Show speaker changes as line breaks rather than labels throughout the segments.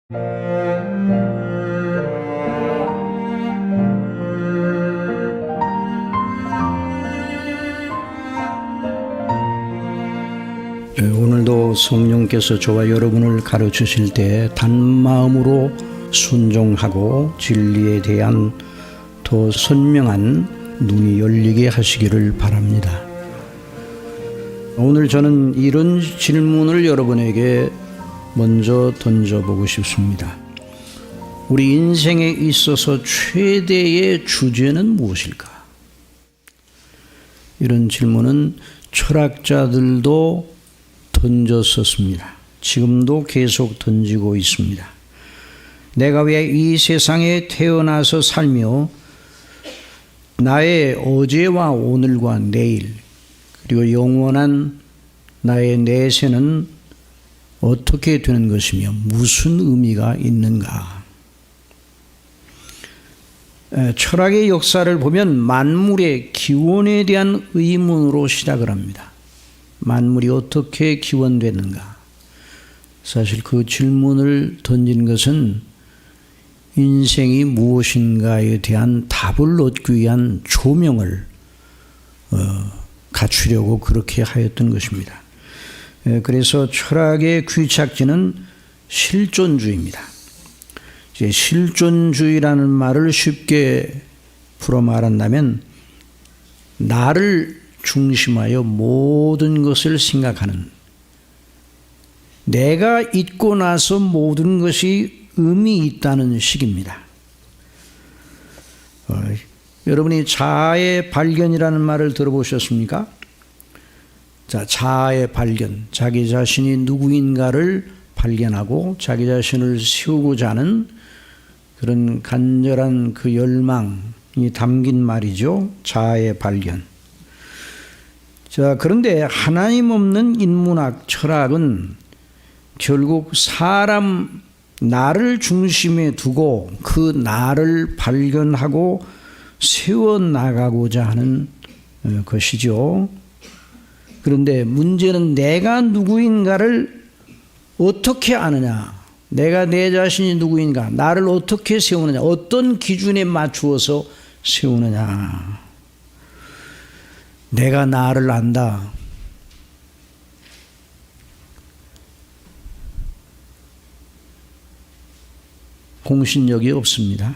오늘도 성령께서 저와 여러분을 가르치실 때 단마음으로 순종하고 진리에 대한 더 선명한 눈이 열리게 하시기를 바랍니다. 오늘 저는 이런 질문을 여러분에게 먼저 던져보고 싶습니다. 우리 인생에 있어서 최대의 주제는 무엇일까? 이런 질문은 철학자들도 던졌었습니다. 지금도 계속 던지고 있습니다. 내가 왜 이 세상에 태어나서 살며 나의 어제와 오늘과 내일 그리고 영원한 나의 내세는 어떻게 되는 것이며 무슨 의미가 있는가? 철학의 역사를 보면 만물의 기원에 대한 의문으로 시작을 합니다. 만물이 어떻게 기원되는가? 사실 그 질문을 던진 것은 인생이 무엇인가에 대한 답을 얻기 위한 조명을 갖추려고 그렇게 하였던 것입니다. 그래서 철학의 귀착지는 실존주의입니다. 이제 실존주의라는 말을 쉽게 풀어 말한다면 나를 중심하여 모든 것을 생각하는, 내가 있고 나서 모든 것이 의미 있다는 식입니다. 여러분이 자아의 발견이라는 말을 들어보셨습니까? 자, 자아의 발견, 자기 자신이 누구인가를 발견하고 자기 자신을 세우고자 하는 그런 간절한 그 열망이 담긴 말이죠. 자아의 발견. 자, 그런데 하나님 없는 인문학, 철학은 결국 사람, 나를 중심에 두고 그 나를 발견하고 세워나가고자 하는 것이죠. 그런데 문제는 내가 누구인가를 어떻게 아느냐, 내가 내 자신이 누구인가, 나를 어떻게 세우느냐, 어떤 기준에 맞추어서 세우느냐. 내가 나를 안다. 공신력이 없습니다.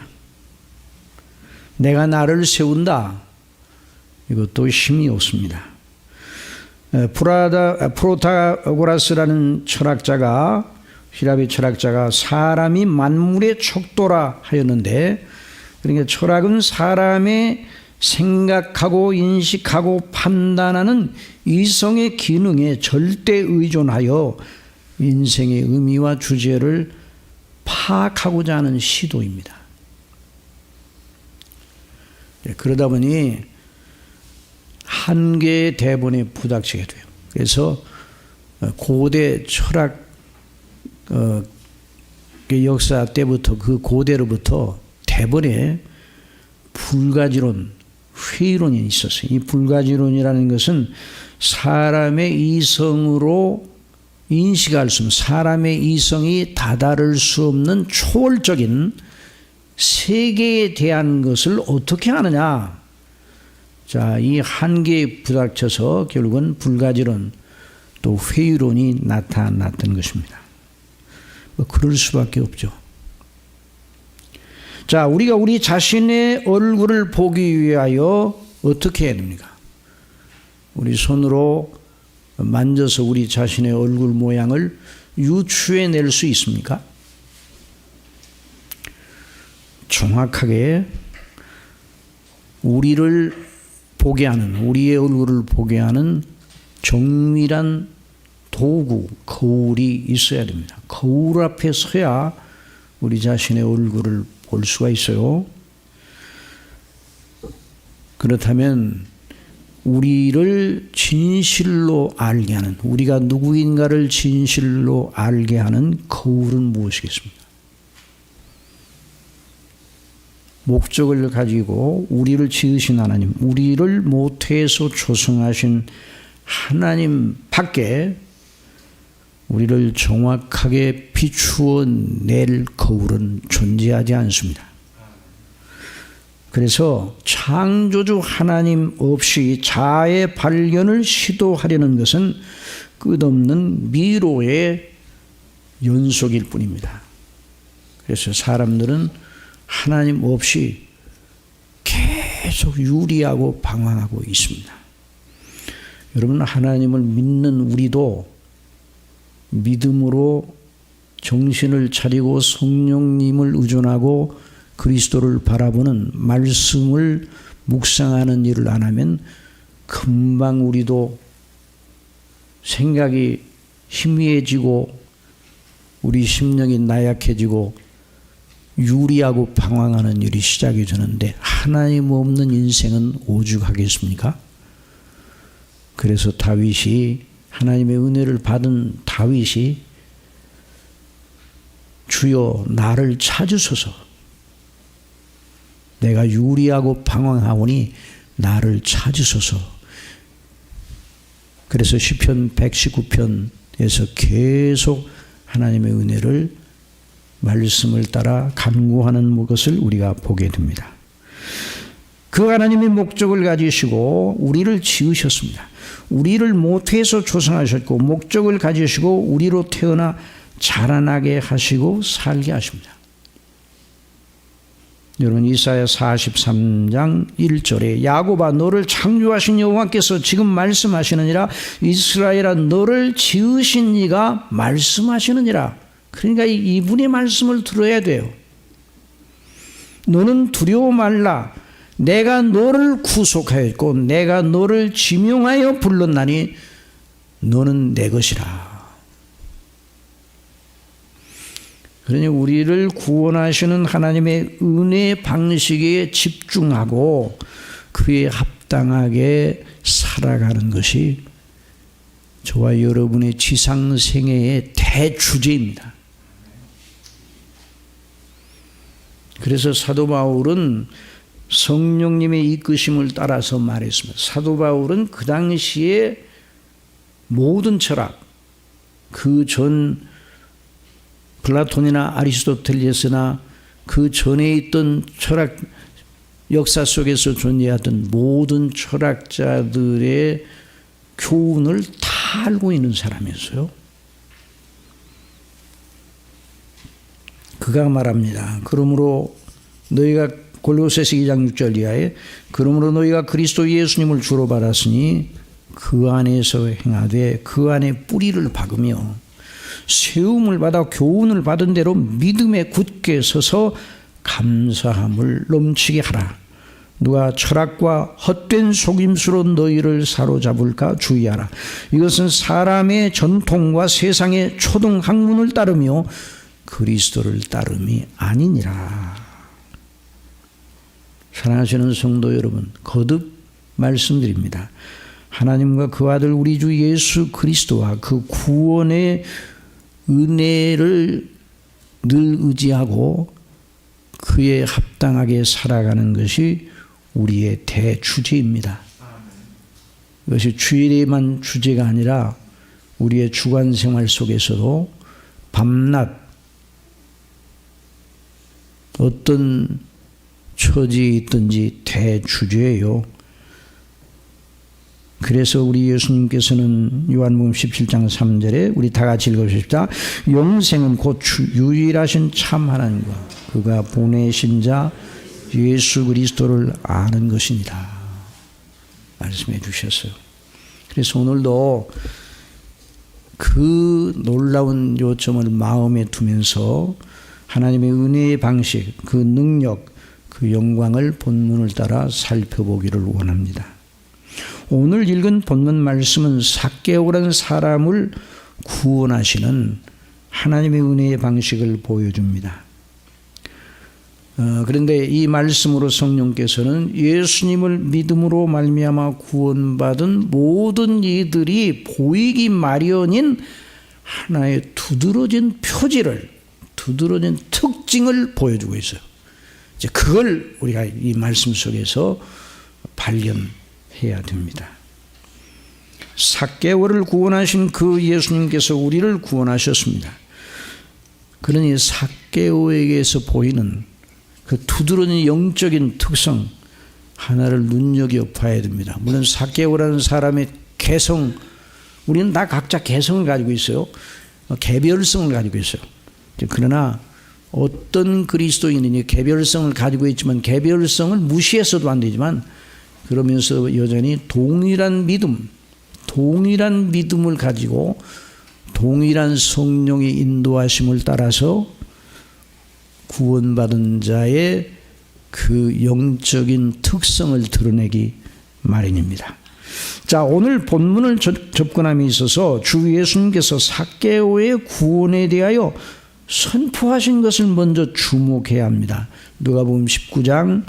내가 나를 세운다. 이것도 힘이 없습니다. 프로타고라스라는 철학자가, 히라비 철학자가 사람이 만물의 척도라 하였는데, 그러니까 철학은 사람의 생각하고 인식하고 판단하는 이성의 기능에 절대 의존하여 인생의 의미와 주제를 파악하고자 하는 시도입니다. 그러다 보니 한 개의 대본에 부닥치게 돼요. 그래서 고대 철학 역사 때부터, 그 고대로부터 대본에 불가지론, 회의론이 있었어요. 이 불가지론이라는 것은 사람의 이성으로 인식할 수 없는, 사람의 이성이 다다를 수 없는 초월적인 세계에 대한 것을 어떻게 하느냐. 자, 이 한계에 부닥쳐서 결국은 불가지론 또 회의론이 나타났던 것입니다. 그럴 수밖에 없죠. 자, 우리가 우리 자신의 얼굴을 보기 위하여 어떻게 해야 됩니까? 우리 손으로 만져서 우리 자신의 얼굴 모양을 유추해낼 수 있습니까? 정확하게 우리를 보게 하는, 우리의 얼굴을 보게 하는 정밀한 도구, 거울이 있어야 됩니다. 거울 앞에 서야 우리 자신의 얼굴을 볼 수가 있어요. 그렇다면 우리를 진실로 알게 하는, 우리가 누구인가를 진실로 알게 하는 거울은 무엇이겠습니까? 목적을 가지고 우리를 지으신 하나님, 우리를 모태에서 조성하신 하나님 밖에 우리를 정확하게 비추어 낼 거울은 존재하지 않습니다. 그래서 창조주 하나님 없이 자아의 발견을 시도하려는 것은 끝없는 미로의 연속일 뿐입니다. 그래서 사람들은 하나님 없이 계속 유리하고 방황하고 있습니다. 여러분, 하나님을 믿는 우리도 믿음으로 정신을 차리고 성령님을 의존하고 그리스도를 바라보는 말씀을 묵상하는 일을 안 하면 금방 우리도 생각이 희미해지고 우리 심령이 나약해지고 유리하고 방황하는 일이 시작이 되는데 하나님 없는 인생은 오죽하겠습니까? 그래서 다윗이, 하나님의 은혜를 받은 다윗이 주여 나를 찾으소서, 내가 유리하고 방황하오니 나를 찾으소서. 그래서 시편 119편에서 계속 하나님의 은혜를 말씀을 따라 간구하는 것을 우리가 보게 됩니다. 그 하나님의 목적을 가지시고 우리를 지으셨습니다. 우리를 모태에서 조성하셨고 목적을 가지시고 우리로 태어나 자라나게 하시고 살게 하십니다. 여러분, 이사야 43장 1절에 야곱아 너를 창조하신 여호와께서 지금 말씀하시느니라, 이스라엘아 너를 지으신 이가 말씀하시느니라. 그러니까 이분의 말씀을 들어야 돼요. 너는 두려워 말라, 내가 너를 구속하였고 내가 너를 지명하여 불렀나니 너는 내 것이라. 그러니 우리를 구원하시는 하나님의 은혜의 방식에 집중하고 그에 합당하게 살아가는 것이 저와 여러분의 지상생애의 대주제입니다. 그래서 사도 바울은 성령님의 이끄심을 따라서 말했습니다. 사도 바울은 그 당시에 모든 철학, 그 전 플라톤이나 아리스토텔레스나 그 전에 있던 철학 역사 속에서 존재하던 모든 철학자들의 교훈을 다 알고 있는 사람이었어요. 그가 말합니다. 그러므로 너희가, 골로새서 2장 6절 이하에, 그러므로 너희가 그리스도 예수님을 주로 받았으니 그 안에서 행하되 그 안에 뿌리를 박으며 세움을 받아 교훈을 받은 대로 믿음에 굳게 서서 감사함을 넘치게 하라. 누가 철학과 헛된 속임수로 너희를 사로잡을까 주의하라. 이것은 사람의 전통과 세상의 초등 학문을 따르며 그리스도를 따름이 아니니라. 사랑하시는 성도 여러분, 거듭 말씀드립니다. 하나님과 그 아들 우리 주 예수 그리스도와 그 구원의 은혜를 늘 의지하고 그에 합당하게 살아가는 것이 우리의 대주제입니다. 이것이 주일에만 주제가 아니라 우리의 주간 생활 속에서도 밤낮 어떤 처지에 있든지 대주제예요. 그래서 우리 예수님께서는 요한복음 17장 3절에 우리 다 같이 읽어주십시다. 영생은 곧 유일하신 참 하나님과 그가 보내신 자 예수 그리스도를 아는 것이니라 말씀해 주셨어요. 그래서 오늘도 그 놀라운 요점을 마음에 두면서 하나님의 은혜의 방식, 그 능력, 그 영광을 본문을 따라 살펴보기를 원합니다. 오늘 읽은 본문 말씀은 삭개오라는 사람을 구원하시는 하나님의 은혜의 방식을 보여줍니다. 그런데 이 말씀으로 성령께서는 예수님을 믿음으로 말미암아 구원받은 모든 이들이 보이기 마련인 하나의 두드러진 표지를, 두드러진 특징을 보여주고 있어요. 이제 그걸 우리가 이 말씀 속에서 발견해야 됩니다. 삭개오를 구원하신 그 예수님께서 우리를 구원하셨습니다. 그러니 삭개오에게서 보이는 그 두드러진 영적인 특성 하나를 눈여겨봐야 됩니다. 물론 삭개오라는 사람의 개성, 우리는 다 각자 개성을 가지고 있어요. 개별성을 가지고 있어요. 그러나 어떤 그리스도인이 개별성을 가지고 있지만 개별성을 무시해서도 안 되지만 그러면서 여전히 동일한 믿음을 가지고 동일한 성령의 인도하심을 따라서 구원받은 자의 그 영적인 특성을 드러내기 마련입니다. 자, 오늘 본문을 접근함에 있어서 주 예수님께서 삭개오의 구원에 대하여 선포하신 것을 먼저 주목해야 합니다. 누가복음 19장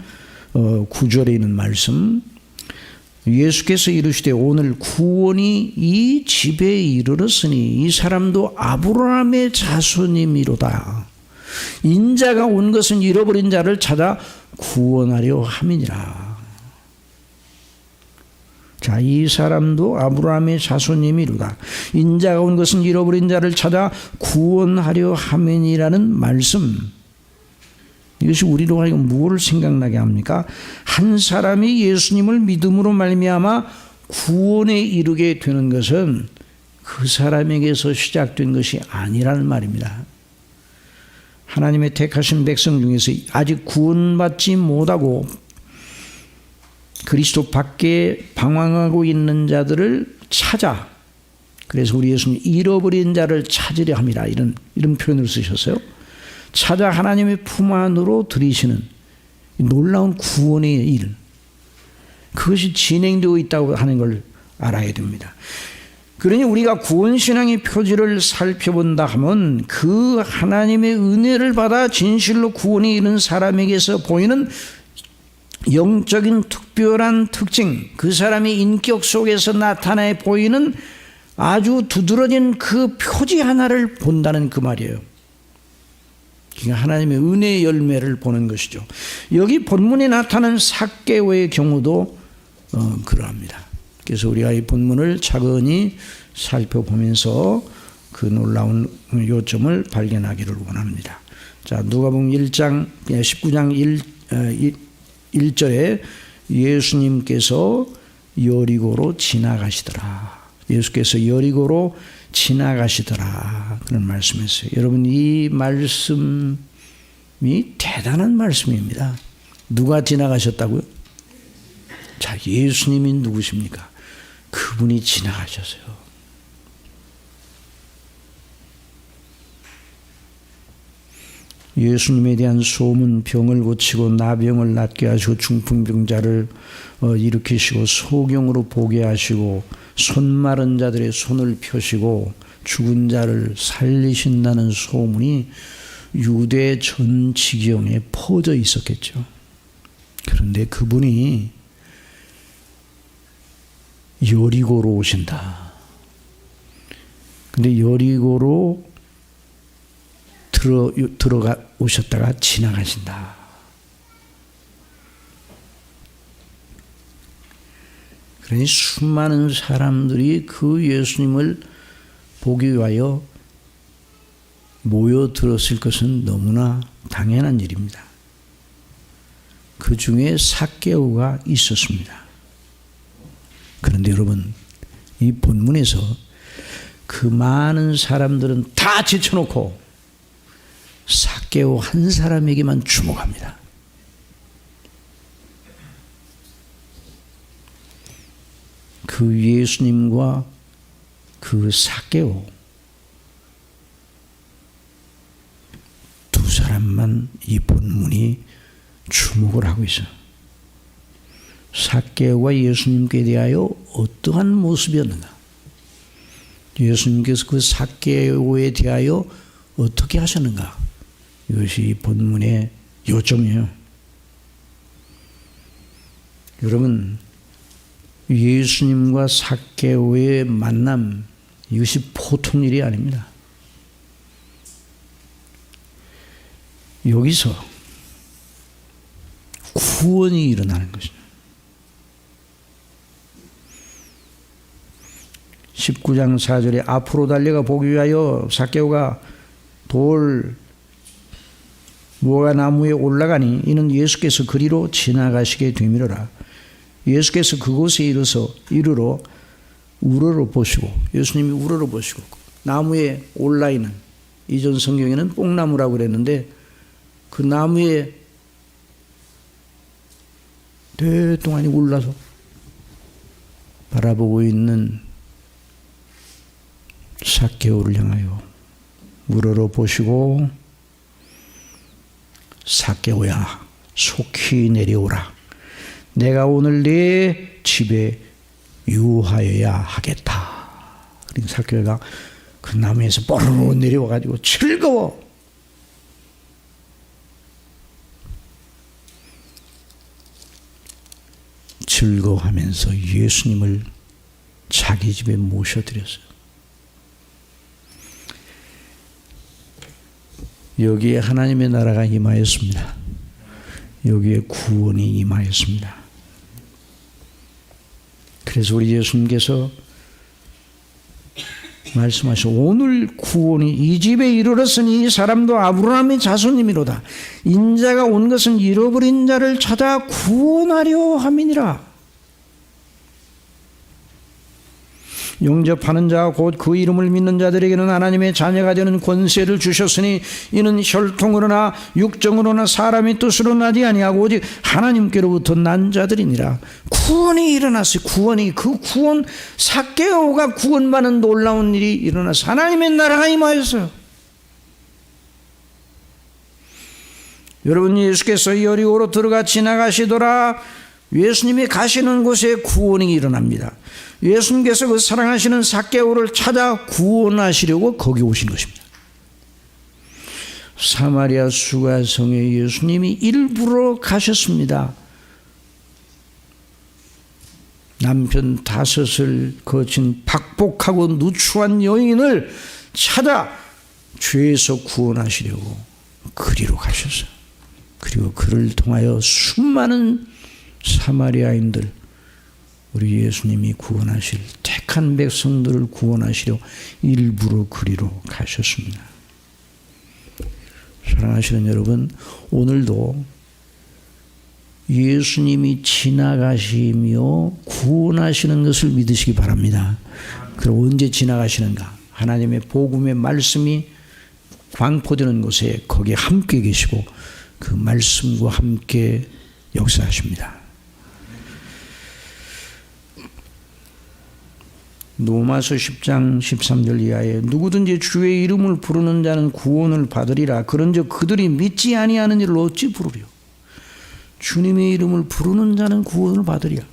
9절에 있는 말씀, 예수께서 이르시되 오늘 구원이 이 집에 이르렀으니 이 사람도 아브라함의 자손이미로다. 인자가 온 것은 잃어버린 자를 찾아 구원하려 함이니라. 자, 이 사람도 아브라함의 자손이미로다. 인자가 온 것은 잃어버린 자를 찾아 구원하려 함이니라는 말씀, 이것이 우리로 하여금 무엇을 생각나게 합니까? 한 사람이 예수님을 믿음으로 말미암아 구원에 이르게 되는 것은 그 사람에게서 시작된 것이 아니라는 말입니다. 하나님의 택하신 백성 중에서 아직 구원받지 못하고 그리스도 밖에 방황하고 있는 자들을 찾아, 그래서 우리 예수님 잃어버린 자를 찾으려 함이라, 이런 표현을 쓰셨어요. 찾아 하나님의 품 안으로 들이시는 놀라운 구원의 일, 그것이 진행되고 있다고 하는 걸 알아야 됩니다. 그러니 우리가 구원신앙의 표지를 살펴본다 하면 그 하나님의 은혜를 받아 진실로 구원이 이른 사람에게서 보이는 영적인 특별한 특징, 그 사람의 인격 속에서 나타나 보이는 아주 두드러진 그 표지 하나를 본다는 그 말이에요. 그러니까 하나님의 은혜의 열매를 보는 것이죠. 여기 본문에 나타난 삭개오의 경우도 그러합니다. 그래서 우리가 이 본문을 차근히 살펴보면서 그 놀라운 요점을 발견하기를 원합니다. 자, 누가복음 19장 1절에 예수님께서 여리고로 지나가시더라. 예수께서 여리고로 지나가시더라, 그런 말씀이었어요. 여러분, 이 말씀이 대단한 말씀입니다. 누가 지나가셨다고요? 자, 예수님이 누구십니까? 그분이 지나가셨어요. 예수님에 대한 소문, 병을 고치고 나병을 낫게 하시고 중풍병자를 일으키시고 소경으로 보게 하시고 손 마른 자들의 손을 펴시고 죽은 자를 살리신다는 소문이 유대 전 지경에 퍼져 있었겠죠. 그런데 그분이 여리고로 오신다. 근데 여리고로 들어가 오셨다가 지나가신다. 그러니 수많은 사람들이 그 예수님을 보기 위하여 모여들었을 것은 너무나 당연한 일입니다. 그 중에 삭개오가 있었습니다. 그런데 여러분, 이 본문에서 그 많은 사람들은 다 제쳐놓고 삭개오 한 사람에게만 주목합니다. 그 예수님과 그 삭개오 두 사람만 이 본문이 주목을 하고 있어요. 삭개오가 예수님께 대하여 어떠한 모습이었는가? 예수님께서 그 삭개오에 대하여 어떻게 하셨는가? 이것이 이 본문의 요점이에요. 여러분, 예수님과 삭개오의 만남, 이것이 보통 일이 아닙니다. 여기서 구원이 일어나는 것입니다. 19장 4절에 앞으로 달려가 보기 위하여 삭개오가 돌 무화과 나무에 올라가니 이는 예수께서 그리로 지나가시게 되밀어라. 예수께서 그곳에 이르러 우러러 보시고, 예수님이 우러러 보시고 나무에 올라 있는, 이전 성경에는 뽕나무라고 그랬는데 그 나무에 오랫동안 올라서 바라보고 있는 삭개오를 향하여 우러러 보시고, 삭개오야 속히 내려오라. 내가 오늘 네 집에 유하여야 하겠다. 그러니까 삭개오가 그 나무에서 뽀르르 내려와가지고 즐거워. 즐거워하면서 예수님을 자기 집에 모셔드렸어요. 여기에 하나님의 나라가 임하였습니다. 여기에 구원이 임하였습니다. 그래서 우리 예수님께서 말씀하시오. 오늘 구원이 이 집에 이르렀으니 이 사람도 아브라함의 자손이미로다. 인자가 온 것은 잃어버린 자를 찾아 구원하려 함이니라. 영접하는 자 곧 그 이름을 믿는 자들에게는 하나님의 자녀가 되는 권세를 주셨으니 이는 혈통으로나 육정으로나 사람의 뜻으로 나지 아니하고 오직 하나님께로부터 난 자들이니라. 구원이 일어났어요. 그 구원, 삭개오가 구원받는 놀라운 일이 일어나서 하나님의 나라가 임하였어요. 여러분, 예수께서 여리고로 들어가 지나가시더라. 예수님이 가시는 곳에 구원이 일어납니다. 예수님께서 그 사랑하시는 삭개오를 찾아 구원하시려고 거기 오신 것입니다. 사마리아 수가성에 예수님이 일부러 가셨습니다. 남편 5을 거친 박복하고 누추한 여인을 찾아 죄에서 구원하시려고 그리로 가셨어요. 그리고 그를 통하여 수많은 사마리아인들, 우리 예수님이 구원하실 택한 백성들을 구원하시려 일부러 그리로 가셨습니다. 사랑하시는 여러분, 오늘도 예수님이 지나가시며 구원하시는 것을 믿으시기 바랍니다. 그럼 언제 지나가시는가? 하나님의 복음의 말씀이 광포되는 곳에 거기에 함께 계시고 그 말씀과 함께 역사하십니다. 로마서 10장 13절 이하에 누구든지 주의 이름을 부르는 자는 구원을 받으리라. 그런즉 그들이 믿지 아니하는 일을 어찌 부르리요? 주님의 이름을 부르는 자는 구원을 받으리라.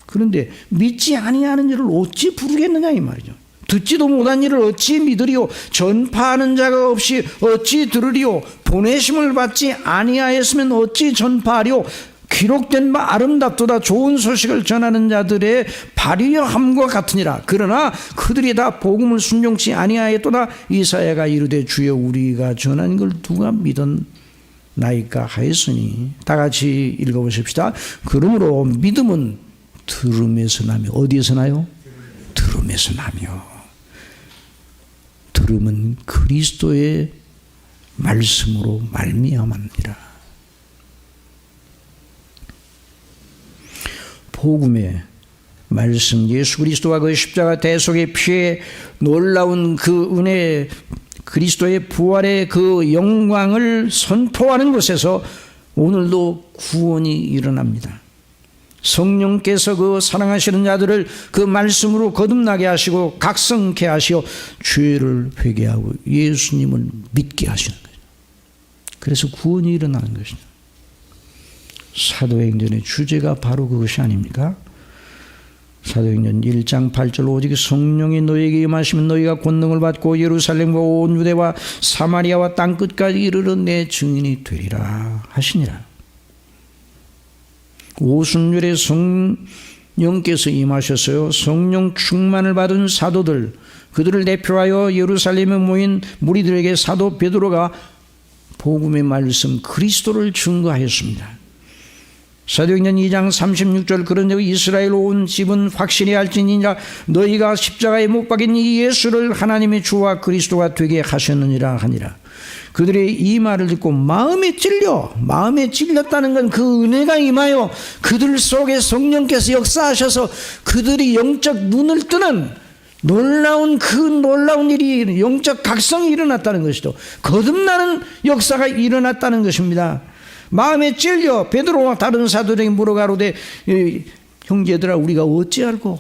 그런데 믿지 아니하는 일을 어찌 부르겠느냐 이 말이죠. 듣지도 못한 일을 어찌 믿으리요? 전파하는 자가 없이 어찌 들으리요? 보내심을 받지 아니하였으면 어찌 전파하리요? 기록된 바 아름답도다. 좋은 소식을 전하는 자들의 발휘함과 같으니라. 그러나 그들이 다 복음을 순종치 아니하였도다. 이사야가 이르되 주여 우리가 전한 걸 누가 믿었나이까 하였으니. 다 같이 읽어보십시다. 그러므로 믿음은 들음에서 나며. 어디에서 나요? 들음에서 나며. 들음은 그리스도의 말씀으로 말미암았느니라. 복음의 말씀, 예수 그리스도와 그 십자가 대속의 피에 놀라운 그 은혜, 그리스도의 부활의 그 영광을 선포하는 곳에서 오늘도 구원이 일어납니다. 성령께서 그 사랑하시는 자들을 그 말씀으로 거듭나게 하시고 각성케 하시어 죄를 회개하고 예수님을 믿게 하시는 거죠. 그래서 구원이 일어나는 것입니다. 사도행전의 주제가 바로 그것이 아닙니까? 사도행전 1장 8절 오직 성령이 너희에게 임하시면 너희가 권능을 받고 예루살렘과 온 유대와 사마리아와 땅끝까지 이르러 내 증인이 되리라 하시니라. 오순절에 성령께서 임하셨어요. 성령 충만을 받은 사도들, 그들을 대표하여 예루살렘에 모인 무리들에게 사도 베드로가 복음의 말씀 그리스도를 증거하였습니다. 사도행전 2장 36절 그런데 이스라엘 온 집은 확신히 할지니라 너희가 십자가에 못 박인 이 예수를 하나님의 주와 그리스도가 되게 하셨느니라 하니라. 그들의 이 말을 듣고 마음에 찔렸다는 건 그 은혜가 임하여 그들 속에 성령께서 역사하셔서 그들이 영적 눈을 뜨는 놀라운 일이 영적 각성이 일어났다는 것이죠. 거듭나는 역사가 일어났다는 것입니다. 마음에 찔려 베드로와 다른 사도들에게 물어가로되 형제들아 우리가 어찌 알고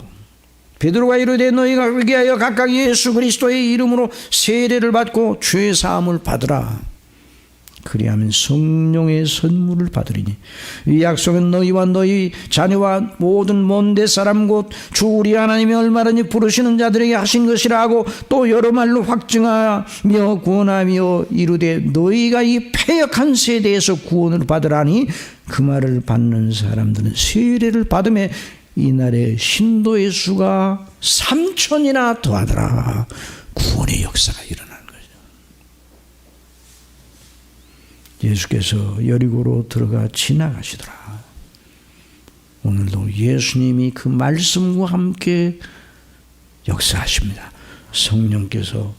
베드로가 이르되 너희가 의기하여 각각 예수 그리스도의 이름으로 세례를 받고 죄 사함을 받으라. 그리하면 성령의 선물을 받으리니 이 약속은 너희와 너희 자녀와 모든 먼데 사람 곧 주 우리 하나님이 얼마든지 부르시는 자들에게 하신 것이라 하고 또 여러 말로 확증하며 구원하며 이르되 너희가 이 패역한 세대에서 구원을 받으라니 그 말을 받는 사람들은 세례를 받음에 이날에 신도의 수가 3,000이나 더하더라. 구원의 역사가 일어나는 거죠. 예수께서 여리고로 들어가 지나가시더라. 오늘도 예수님이 그 말씀과 함께 역사하십니다. 성령께서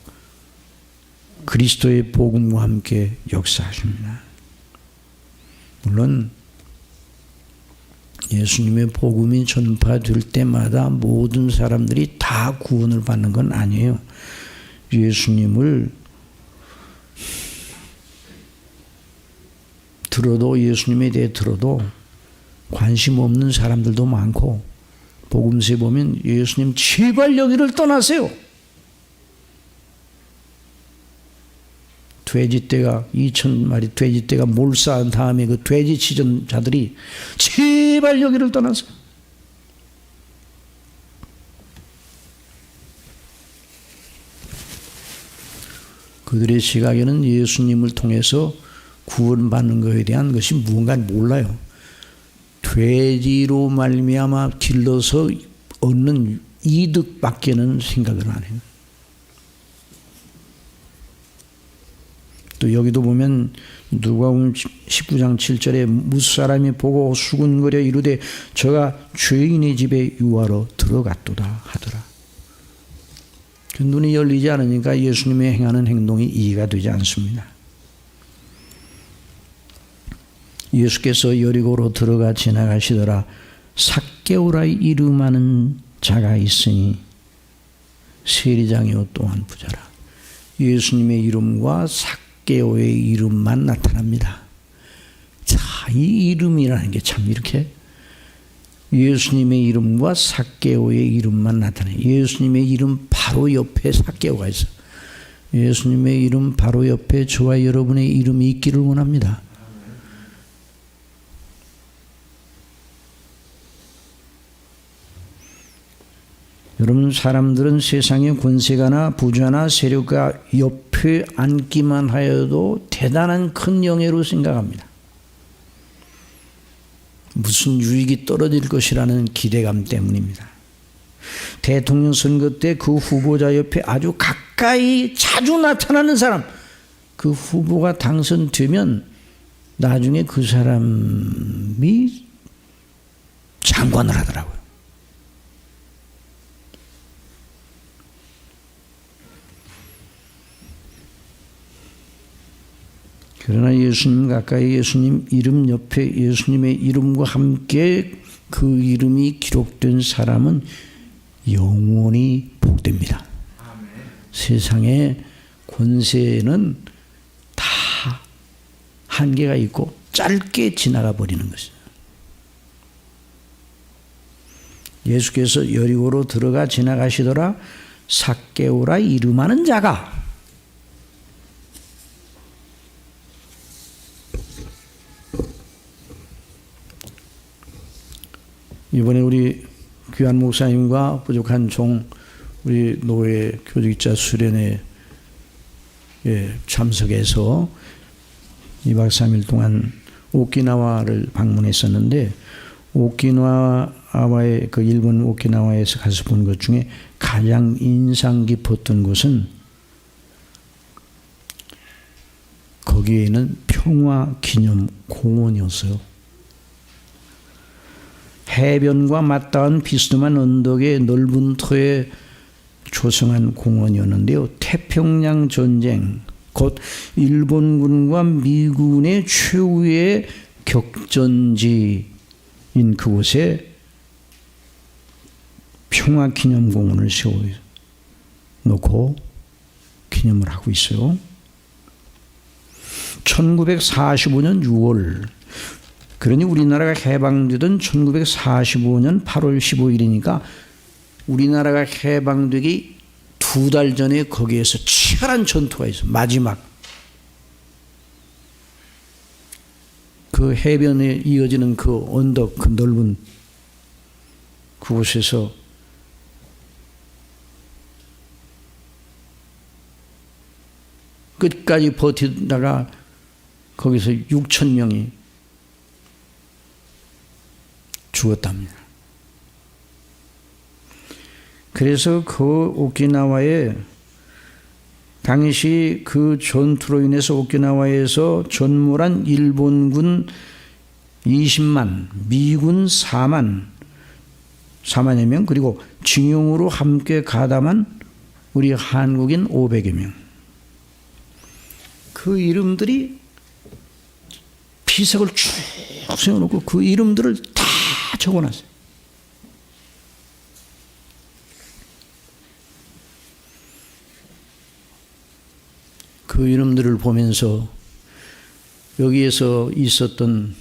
그리스도의 복음과 함께 역사하십니다. 물론 예수님의 복음이 전파될 때마다 모든 사람들이 다 구원을 받는 건 아니에요. 예수님을 들어도 예수님에 대해 들어도 관심 없는 사람들도 많고 복음서에 보면 예수님 제발 여기를 떠나세요. 돼지떼가 2,000마리 돼지떼가 몰살한 다음에 그 돼지 치전자들이 제발 여기를 떠나세요. 그들의 시각에는 예수님을 통해서 구원받는 것에 대한 것이 무언가 몰라요. 돼지로 말미암아 길러서 얻는 이득밖에는 생각을 안 해요. 또 여기도 보면 누가복음 19장 7절에 무사람이 보고 수군거려 이르되 저가 죄인의 집에 유하러 들어갔도다 하더라. 그 눈이 열리지 않으니까 예수님의 행하는 행동이 이해가 되지 않습니다. 예수께서 여리고로 들어가 지나가시더라. 삭개오라 이름하는 자가 있으니 세리장이요 또한 부자라. 예수님의 이름과 삭개오의 이름만 나타납니다. 자, 이 이름이라는 게 참 이렇게 예수님의 이름과 삭개오의 이름만 나타나요. 예수님의 이름 바로 옆에 삭개오가 있어요. 예수님의 이름 바로 옆에 저와 여러분의 이름이 있기를 원합니다. 여러분, 사람들은 세상의 권세가나 부자나 세력가 옆에 앉기만 하여도 대단한 큰 영예로 생각합니다. 무슨 유익이 떨어질 것이라는 기대감 때문입니다. 대통령 선거 때 그 후보자 옆에 아주 가까이 자주 나타나는 사람, 그 후보가 당선되면 나중에 그 사람이 장관을 하더라고요. 그러나 예수님 가까이 예수님 이름 옆에 예수님의 이름과 함께 그 이름이 기록된 사람은 영원히 복됩니다. 아멘. 세상의 권세는 다 한계가 있고 짧게 지나가 버리는 것이죠. 예수께서 여리고로 들어가 지나가시더라. 삭개오라 이름하는 자가 이번에 우리 귀한 목사님과 부족한 종 우리 노회 교직자 수련회 참석해서 2박 3일 동안 오키나와를 방문했었는데 오키나와의 그 일본 오키나와에서 가서 본 것 중에 가장 인상 깊었던 것은 거기에는 평화 기념 공원이었어요. 해변과 맞닿은 비스듬한 언덕의 넓은 터에 조성한 공원이었는데요. 태평양 전쟁, 곧 일본군과 미군의 최후의 격전지인 그곳에 평화기념공원을 세워놓고 기념을 하고 있어요. 1945년 6월, 그러니 우리나라가 해방되던 1945년 8월 15일이니까 우리나라가 해방되기 2달 전에 거기에서 치열한 전투가 있어. 마지막 그 해변에 이어지는 그 언덕, 그 넓은 그곳에서 끝까지 버티다가 거기서 6천 명이 죽었답니다. 그래서 그 오키나와에 당시 그 전투로 인해서 오키나와에서 전몰한 일본군 20만, 미군 4만여 명, 그리고 징용으로 함께 가담한 우리 한국인 500여 명. 그 이름들이 비석을 쭉 세워놓고 그 이름들을 다 적어놨어요. 그 이름들을 보면서 여기에서 있었던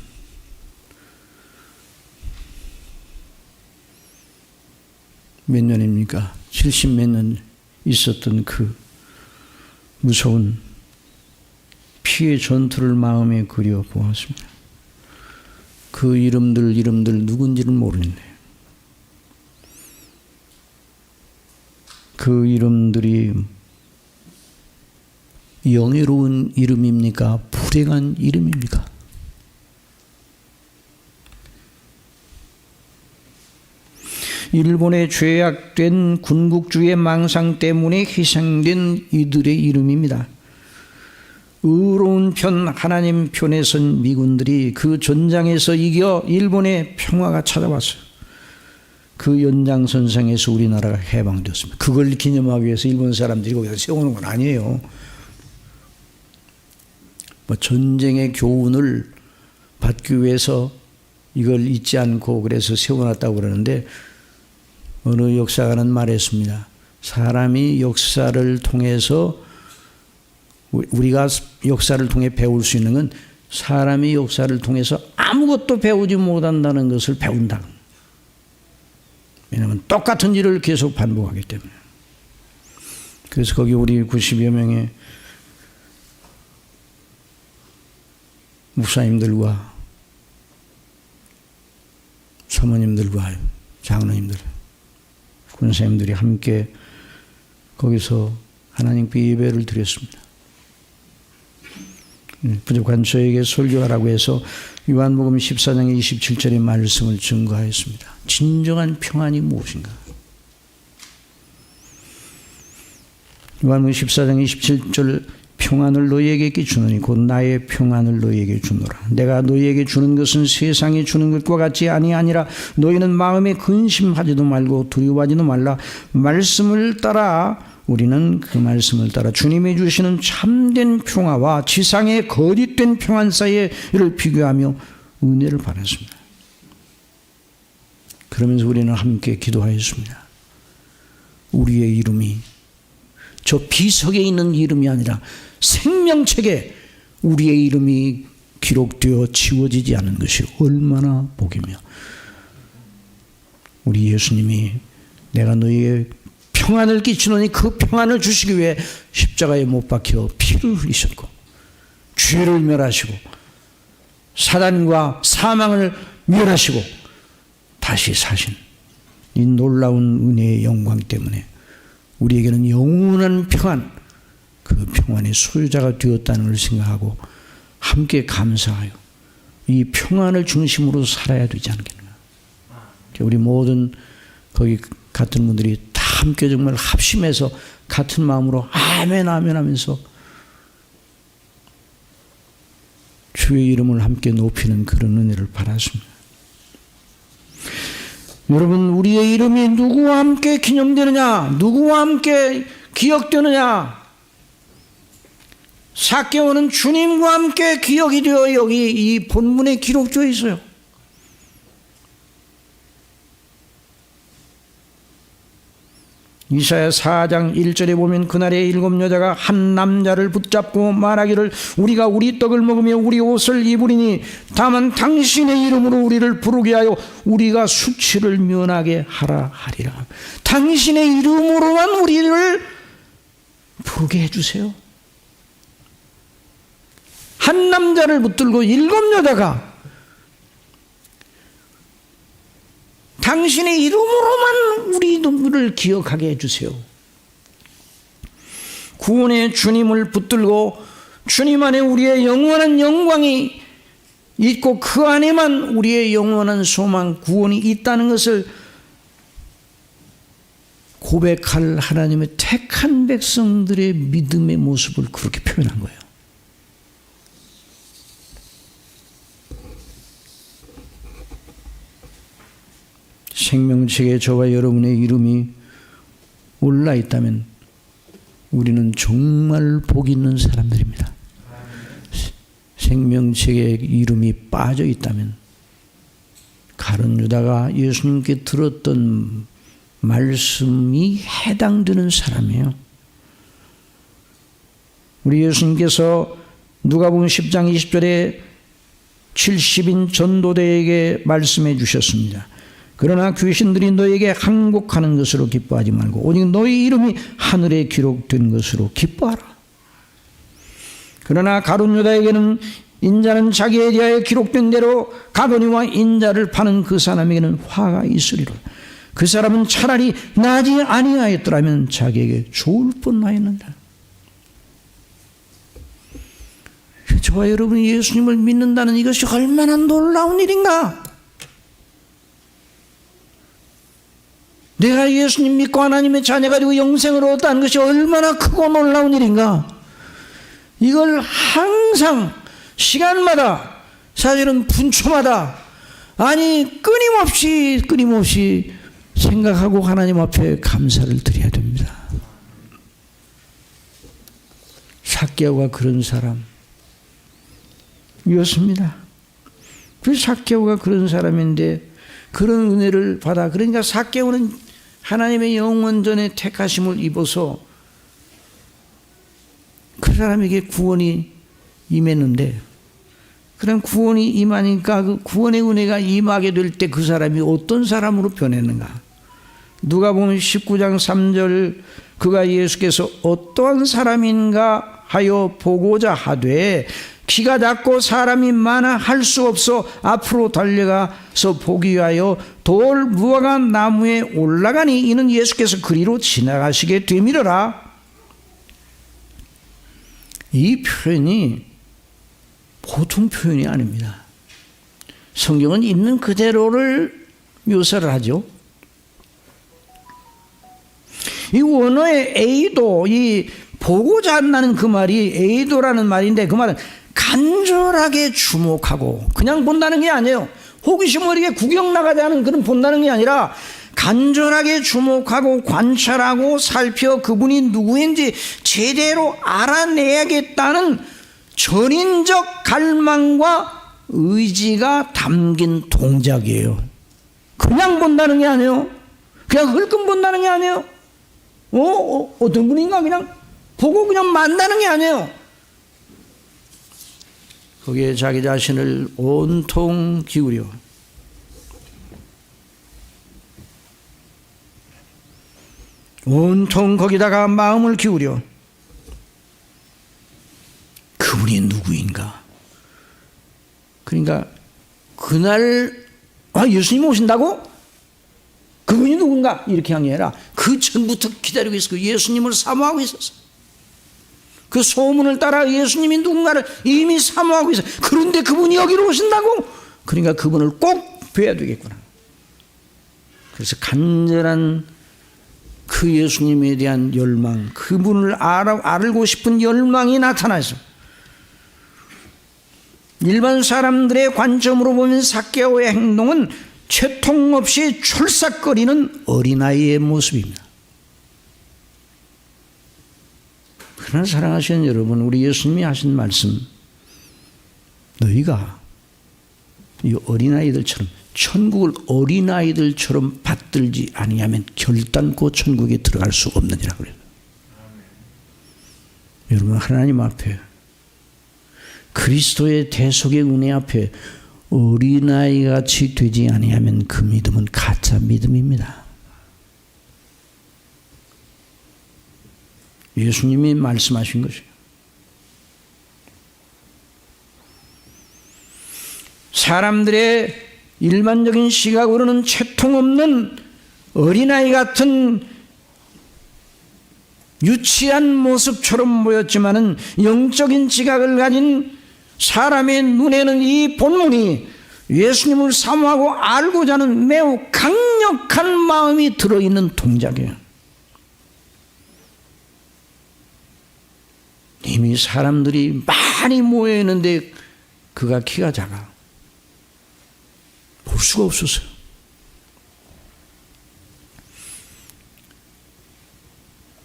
몇 년입니까? 70몇 년 있었던 그 무서운 피의 전투를 마음에 그려보았습니다. 그 이름들 누군지는 모르는데 그 이름들이 영예로운 이름입니까? 불행한 이름입니까? 일본의 죄악된 군국주의의 망상 때문에 희생된 이들의 이름입니다. 의로운 편, 하나님 편에 선 미군들이 그 전장에서 이겨 일본의 평화가 찾아왔어요. 그 연장선상에서 우리나라가 해방되었습니다. 그걸 기념하기 위해서 일본 사람들이 거기서 세우는 건 아니에요. 뭐 전쟁의 교훈을 받기 위해서 이걸 잊지 않고 그래서 세워놨다고 그러는데 어느 역사가는 말했습니다. 사람이 역사를 통해서 우리가 역사를 통해 배울 수 있는 건 사람이 역사를 통해서 아무것도 배우지 못한다는 것을 배운다. 왜냐하면 똑같은 일을 계속 반복하기 때문에. 그래서 거기 우리 90여 명의 목사님들과 사모님들과 장로님들, 군사님들이 함께 거기서 하나님께 예배를 드렸습니다. 부족한 저에게 설교하라고 해서 요한복음 14장 27절의 말씀을 증거하였습니다. 진정한 평안이 무엇인가? 요한복음 14장 27절 평안을 너희에게 주노니 곧 나의 평안을 너희에게 주노라. 내가 너희에게 주는 것은 세상이 주는 것과 같지 아니하니라. 너희는 마음에 근심하지도 말고 두려워하지도 말라. 말씀을 따라 우리는 그 말씀을 따라 주님이 주시는 참된 평화와 지상의 거짓된 평안 사이에 이를 비교하며 은혜를 받았습니다. 그러면서 우리는 함께 기도하였습니다. 우리의 이름이 저 비석에 있는 이름이 아니라 생명책에 우리의 이름이 기록되어 지워지지 않은 것이 얼마나 복이며, 우리 예수님이 내가 너희의 평안을 끼치노니 그 평안을 주시기 위해 십자가에 못 박혀 피를 흘리셨고 죄를 멸하시고 사단과 사망을 멸하시고 다시 사신 이 놀라운 은혜의 영광 때문에 우리에게는 영원한 평안, 그 평안의 소유자가 되었다는 걸 생각하고 함께 감사하여 이 평안을 중심으로 살아야 되지 않겠나. 우리 모든 거기 같은 분들이 다 함께 정말 합심해서 같은 마음으로 아멘 아멘 하면서 주의 이름을 함께 높이는 그런 은혜를 바랐습니다. 여러분, 우리의 이름이 누구와 함께 기념되느냐? 누구와 함께 기억되느냐? 삭개오는 주님과 함께 기억이 되어 여기 이 본문에 기록되어 있어요. 이사야 4장 1절에 보면 그날에 7 여자가 한 남자를 붙잡고 말하기를 우리가 우리 떡을 먹으며 우리 옷을 입으리니 다만 당신의 이름으로 우리를 부르게 하여 우리가 수치를 면하게 하라 하리라. 당신의 이름으로만 우리를 부르게 해주세요. 한 남자를 붙들고 7 여자가 당신의 이름으로만 우리를 기억하게 해주세요. 구원의 주님을 붙들고 주님 안에 우리의 영원한 영광이 있고 그 안에만 우리의 영원한 소망, 구원이 있다는 것을 고백할 하나님의 택한 백성들의 믿음의 모습을 그렇게 표현한 거예요. 생명책에 저와 여러분의 이름이 올라 있다면 우리는 정말 복 있는 사람들입니다. 생명책에 이름이 빠져 있다면 가룟 유다가 예수님께 들었던 말씀이 해당되는 사람이에요. 우리 예수님께서 누가복음 10장 20절에 70인 전도대에게 말씀해 주셨습니다. 그러나 귀신들이 너에게 항복하는 것으로 기뻐하지 말고 오직 너희 이름이 하늘에 기록된 것으로 기뻐하라. 그러나 가룟 유다에게는 인자는 자기에 대하여 기록된 대로 가버니와 인자를 파는 그 사람에게는 화가 있으리라. 그 사람은 차라리 나지 아니하였더라면 자기에게 좋을 뻔하였는다. 저와 여러분이 예수님을 믿는다는 이것이 얼마나 놀라운 일인가. 내가 예수님 믿고 하나님의 자녀가 되고 영생을 얻었다는 것이 얼마나 크고 놀라운 일인가. 이걸 항상 시간마다 사실은 분초마다 아니 끊임없이 생각하고 하나님 앞에 감사를 드려야 됩니다. 삭개오가 그런 사람이었습니다. 그 삭개오가 그런 사람인데 그런 은혜를 받아. 그러니까 삭개오는 하나님의 영원전에 택하심을 입어서 그 사람에게 구원이 임했는데, 그럼 구원이 임하니까 그 구원의 은혜가 임하게 될 때 그 사람이 어떤 사람으로 변했는가? 누가복음 19장 3절 그가 예수께서 어떠한 사람인가 하여 보고자 하되 키가 작고 사람이 많아 할 수 없어 앞으로 달려가서 보기 위하여 돌 무화과 나무에 올라가니 이는 예수께서 그리로 지나가시게 되밀어라. 이 표현이 보통 표현이 아닙니다. 성경은 있는 그대로를 묘사를 하죠. 이 원어의 에이도, 이 보고자 한다는 그 말이 에이도라는 말인데, 그 말은 간절하게 주목하고 그냥 본다는 게 아니에요. 호기심 어리게 구경 나가자는 그런 본다는 게 아니라 간절하게 주목하고 관찰하고 살펴 그분이 누구인지 제대로 알아내야겠다는 전인적 갈망과 의지가 담긴 동작이에요. 그냥 본다는 게 아니에요. 그냥 흘끔 본다는 게 아니에요. 어떤 분인가 그냥 보고 그냥 만나는 게 아니에요. 거기에 자기 자신을 온통 기울여 온통 거기다가 마음을 기울여 그분이 누구인가. 그러니까 그날 예수님이 오신다고? 그분이 누군가? 이렇게 한 게 아니라 그 전부터 기다리고 있었고 예수님을 사모하고 있었어. 그 소문을 따라 예수님이 누군가를 이미 사모하고 있어요. 그런데 그분이 여기로 오신다고? 그러니까 그분을 꼭 뵈야 되겠구나. 그래서 간절한 그 예수님에 대한 열망, 그분을 알고 싶은 열망이 나타나서 일반 사람들의 관점으로 보면 삭개오의 행동은 채통 없이 출삭거리는 어린아이의 모습입니다. 그러나 사랑하시는 여러분, 우리 예수님이 하신 말씀, 너희가 이 어린아이들처럼, 천국을 어린아이들처럼 받들지 아니하면 결단코 천국에 들어갈 수 없느니라 그래요. 여러분, 하나님 앞에, 그리스도의 대속의 은혜 앞에 어린아이같이 되지 아니하면 그 믿음은 가짜 믿음입니다. 예수님이 말씀하신 것이에요. 사람들의 일반적인 시각으로는 채통 없는 어린아이 같은 유치한 모습처럼 보였지만은 영적인 지각을 가진 사람의 눈에는 이 본문이 예수님을 사모하고 알고자 하는 매우 강력한 마음이 들어있는 동작이에요. 이미 사람들이 많이 모여 있는데 그가 키가 작아. 볼 수가 없었어요.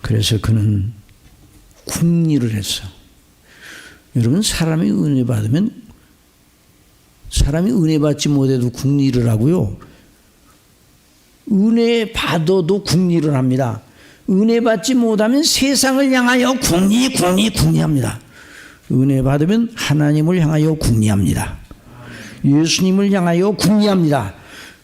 그래서 그는 궁리를 했어. 여러분, 사람이 은혜 받으면, 사람이 은혜 받지 못해도 궁리를 하고요, 은혜 받아도 궁리를 합니다. 은혜 받지 못하면 세상을 향하여 궁리합니다. 은혜 받으면 하나님을 향하여 궁리합니다. 예수님을 향하여 궁리합니다.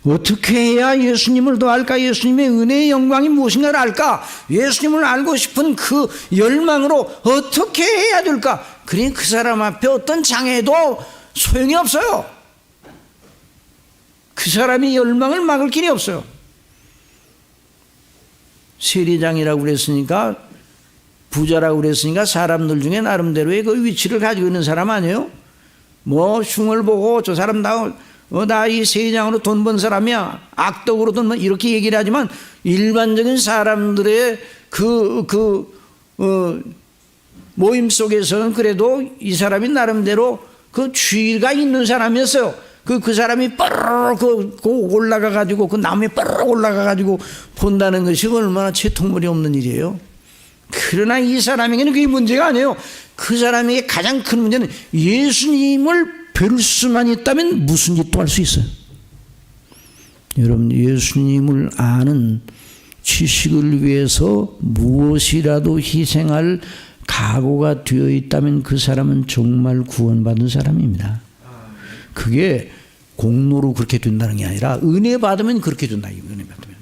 어떻게 해야 예수님을 더 알까? 예수님의 은혜의 영광이 무엇인가를 알까? 예수님을 알고 싶은 그 열망으로 어떻게 해야 될까? 그러니 그 사람 앞에 어떤 장애도 소용이 없어요. 그 사람이 열망을 막을 길이 없어요. 세리장이라고 그랬으니까, 부자라고 그랬으니까 사람들 중에 나름대로의 그 위치를 가지고 있는 사람 아니에요? 뭐 흉을 보고 저 사람 나 이 세리장으로 돈 번 사람이야, 악덕으로 돈 번, 이렇게 얘기를 하지만 일반적인 사람들의 모임 속에서는 그래도 이 사람이 나름대로 그 주의가 있는 사람이었어요. 그 사람이 뻐르르 올라가 가지고, 그 나무에 뻐르르 올라가 가지고 본다는 것이 얼마나 채통물이 없는 일이에요. 그러나 이 사람에게는 그게 문제가 아니에요. 그 사람에게 가장 큰 문제는 예수님을 뵐 수만 있다면 무슨 짓도 할 수 있어요. 여러분, 예수님을 아는 지식을 위해서 무엇이라도 희생할 각오가 되어 있다면 그 사람은 정말 구원받은 사람입니다. 그게 공로로 그렇게 된다는 게 아니라 은혜 받으면 그렇게 된다. 은혜 받으면.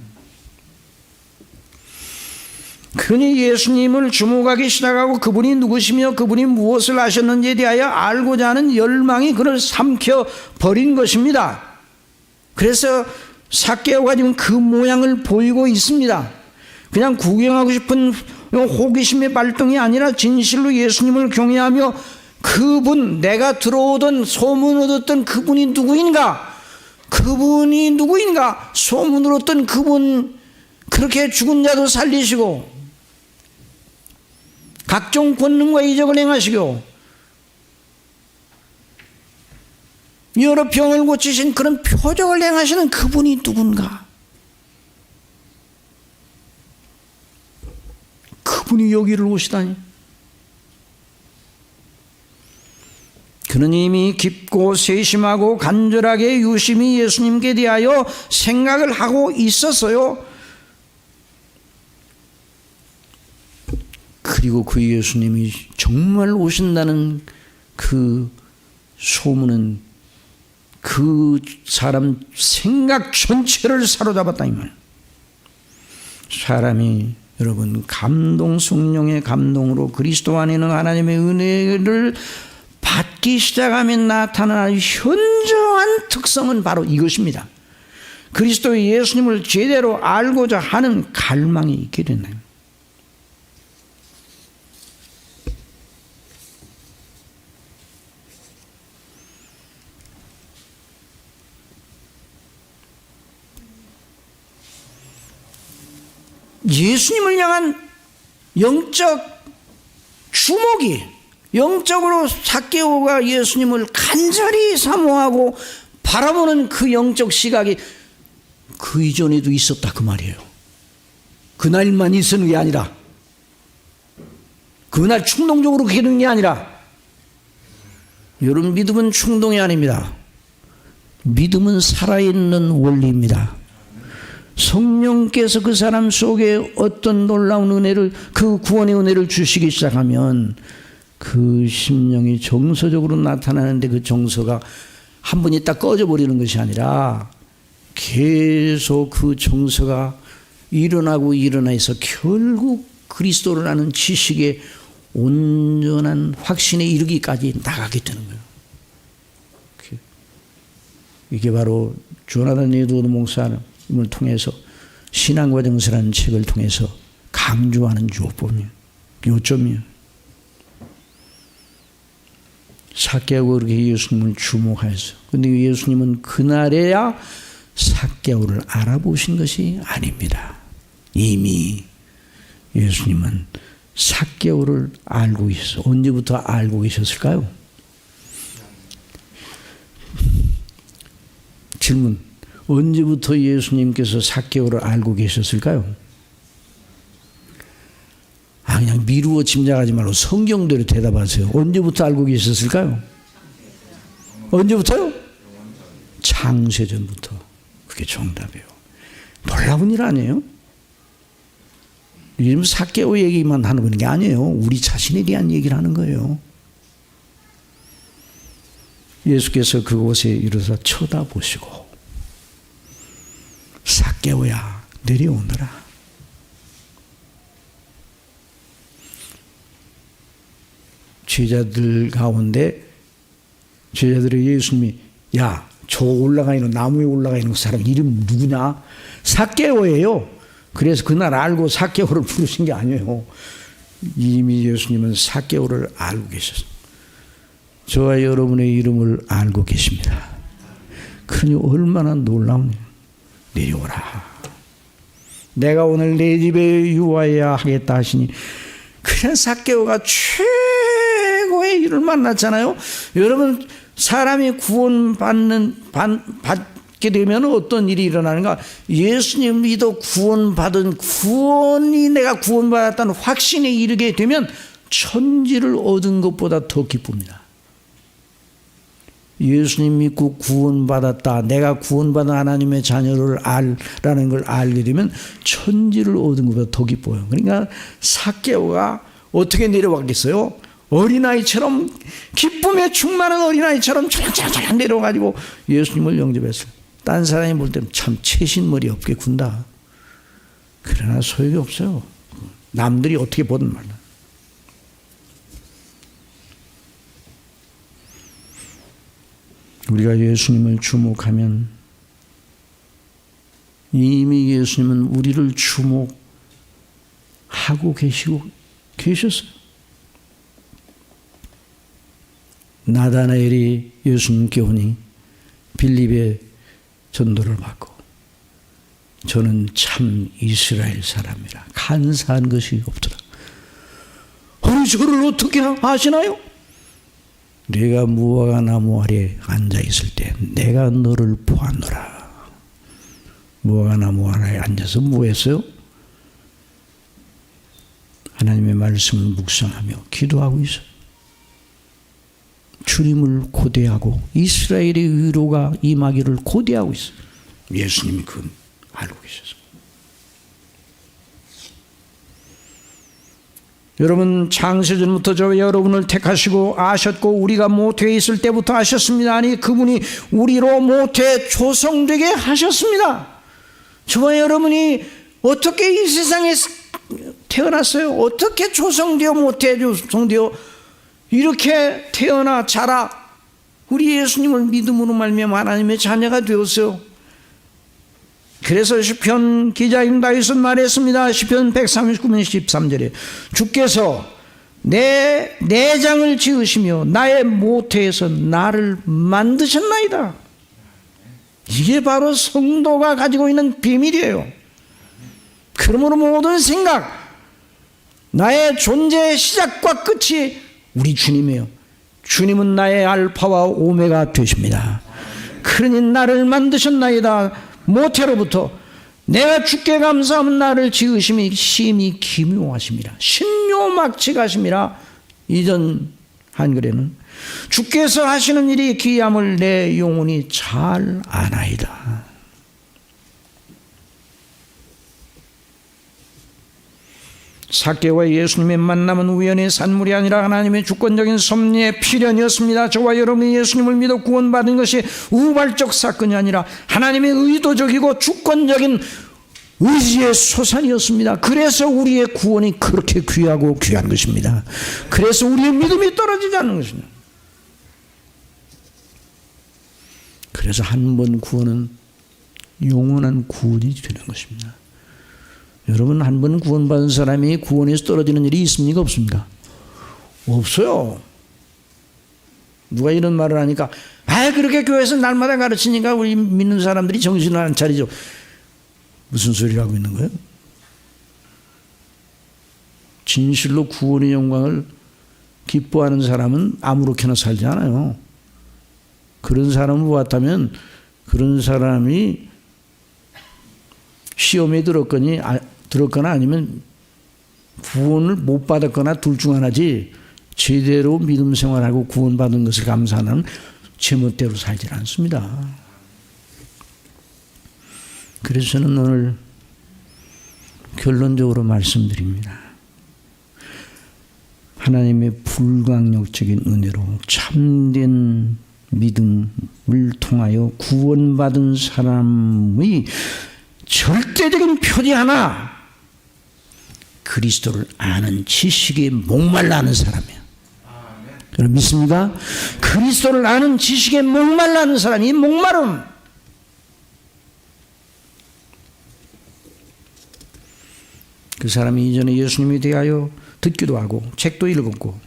그러니 예수님을 주목하기 시작하고 그분이 누구시며 그분이 무엇을 하셨는지에 대하여 알고자 하는 열망이 그를 삼켜버린 것입니다. 그래서 삭개오가 지금 그 모양을 보이고 있습니다. 그냥 구경하고 싶은 호기심의 발동이 아니라 진실로 예수님을 경외하며 그분, 내가 들어오던 소문을 얻었던 그분이 누구인가? 소문을 얻던 그분, 그렇게 죽은 자도 살리시고 각종 권능과 이적을 행하시고 여러 병을 고치신 그런 표적을 행하시는 그분이 누군가? 그분이 여기를 오시다니. 그는 이미 깊고 세심하고 간절하게 유심히 예수님께 대하여 생각을 하고 있었어요. 그리고 그 예수님이 정말 오신다는 그 소문은 그 사람 생각 전체를 사로잡았다 이 말. 사람이 여러분 감동, 성령의 감동으로 그리스도 안에 있는 하나님의 은혜를 받기 시작하면 나타나는 현저한 특성은 바로 이것입니다. 그리스도의 예수님을 제대로 알고자 하는 갈망이 있게 되나요? 예수님을 향한 영적 주목이, 영적으로 삭개오가 예수님을 간절히 사모하고 바라보는 그 영적 시각이 그 이전에도 있었다 그 말이에요. 그날만 있었는 게 아니라, 그날 충동적으로 그렇게 된 게 아니라, 여러분 믿음은 충동이 아닙니다. 믿음은 살아있는 원리입니다. 성령께서 그 사람 속에 어떤 놀라운 은혜를, 그 구원의 은혜를 주시기 시작하면 그 심령이 정서적으로 나타나는데, 그 정서가 한 번 있다 꺼져버리는 것이 아니라 계속 그 정서가 일어나고 일어나서 결국 그리스도를 아는 지식의 온전한 확신에 이르기까지 나가게 되는 거예요. 이게 바로 조나단 에드워드 목사님을 통해서 신앙과정서라는 책을 통해서 강조하는 요법이에요. 요점이에요. 삭개오가 그렇게 예수님을 주목하였어요. 그런데 예수님은 그날에야 삭개오를 알아보신 것이 아닙니다. 이미 예수님은 삭개오를 알고 있어. 언제부터 알고 계셨을까요? 질문. 언제부터 예수님께서 삭개오를 알고 계셨을까요? 그냥 미루어 짐작하지 말고 성경대로 대답하세요. 언제부터 알고 계셨을까요? 언제부터요? 창세전부터. 그게 정답이에요. 놀라운 일 아니에요? 요즘 삭개오 얘기만 하는 게 아니에요. 우리 자신에 대한 얘기를 하는 거예요. 예수께서 그곳에 이르러서 쳐다보시고, 삭개오야 내려오너라. 제자들 가운데, 제자들의 예수님이, 야, 저 올라가 있는, 나무에 올라가 있는 그 사람 이름 누구냐? 삭개오예요. 그래서 그날 알고 삭개오를 부르신 게 아니에요. 이미 예수님은 삭개오를 알고 계셨어요. 저와 여러분의 이름을 알고 계십니다. 그러니 얼마나 놀라우냐. 내려오라. 내가 오늘 내 집에 유하여야 하겠다 하시니, 그냥 삭개오가 최고의 일을 만났잖아요. 여러분, 사람이 받게 되면 어떤 일이 일어나는가? 예수님 믿어 구원받은, 구원이 내가 구원받았다는 확신에 이르게 되면 천지를 얻은 것보다 더 기쁩니다. 예수님 믿고 구원받았다, 내가 구원받은 하나님의 자녀를 알라는 걸 알게 되면 천지를 얻은 것보다 더 기뻐요. 그러니까 삭개오가 어떻게 내려왔겠어요? 어린아이처럼, 기쁨에 충만한 어린아이처럼 쫙쫙쫙 내려가지고 예수님을 영접했어요. 딴 사람이 볼 때는 참 채신머리 없게 군다. 그러나 소용이 없어요. 남들이 어떻게 보든 말라. 우리가 예수님을 주목하면 이미 예수님은 우리를 주목하고 계셨어요. 나다나엘이 예수님께 오니 빌립의 전도를 받고, 저는 참 이스라엘 사람이라 간사한 것이 없더라. 아니, 저를 어떻게 아시나요? 내가 무화과 나무 아래 앉아 있을 때 내가 너를 보았노라. 무화과 나무 아래 앉아서 뭐 했어요? 하나님의 말씀을 묵상하며 기도하고 있어요. 주님을 고대하고 이스라엘의 위로가 임하기를 고대하고 있어요. 예수님이 그건 알고 계셨어요. 여러분, 창세전부터 저와 여러분을 택하시고 아셨고, 우리가 모태에 있을 때부터 아셨습니다. 아니, 그분이 우리로 모태 조성되게 하셨습니다. 저와 여러분이 어떻게 이 세상에 태어났어요? 어떻게 조성되어, 모태 조성되어 이렇게 태어나 자라 우리 예수님을 믿음으로 말미암아 하나님의 자녀가 되었어요. 그래서 시편 기자인 다윗은 말했습니다. 시편 139편 13절에 주께서 내 내장을 지으시며 나의 모태에서 나를 만드셨나이다. 이게 바로 성도가 가지고 있는 비밀이에요. 그러므로 모든 생각, 나의 존재의 시작과 끝이 우리 주님이에요. 주님은 나의 알파와 오메가 되십니다. 그러니 나를 만드셨나이다. 모태로부터 내가 주께 감사하면 나를 지으심이 심히 기묘하심이라. 신묘막측하심이라. 이전 한글에는 주께서 하시는 일이 기이함을 내 영혼이 잘 아나이다. 삭개와 예수님의 만남은 우연의 산물이 아니라 하나님의 주권적인 섭리의 필연이었습니다. 저와 여러분이 예수님을 믿어 구원받은 것이 우발적 사건이 아니라 하나님의 의도적이고 주권적인 의지의 소산이었습니다. 그래서 우리의 구원이 그렇게 귀하고 귀한 것입니다. 그래서 우리의 믿음이 떨어지지 않는 것입니다. 그래서 한 번 구원은 영원한 구원이 되는 것입니다. 여러분, 한 번 구원받은 사람이 구원에서 떨어지는 일이 있습니까? 없습니까? 없어요. 누가 이런 말을 하니까 그렇게 교회에서 날마다 가르치니까 우리 믿는 사람들이 정신을 안 차리죠. 무슨 소리를 하고 있는 거예요? 진실로 구원의 영광을 기뻐하는 사람은 아무렇게나 살지 않아요. 그런 사람을 보았다면 그런 사람이 시험에 들었거나 아니면 구원을 못 받았거나 둘 중 하나지, 제대로 믿음 생활하고 구원받은 것을 감사하는 제멋대로 살지 않습니다. 그래서 저는 오늘 결론적으로 말씀드립니다. 하나님의 불강력적인 은혜로 참된 믿음을 통하여 구원받은 사람의 절대적인 표지 하나, 그리스도를 아는 지식에 목말라 하는 사람이에요. 여러분 믿습니까? 그리스도를 아는 지식에 목말라 하는 사람이, 목마름, 그 사람이 이전에 예수님에 대하여 듣기도 하고 책도 읽었고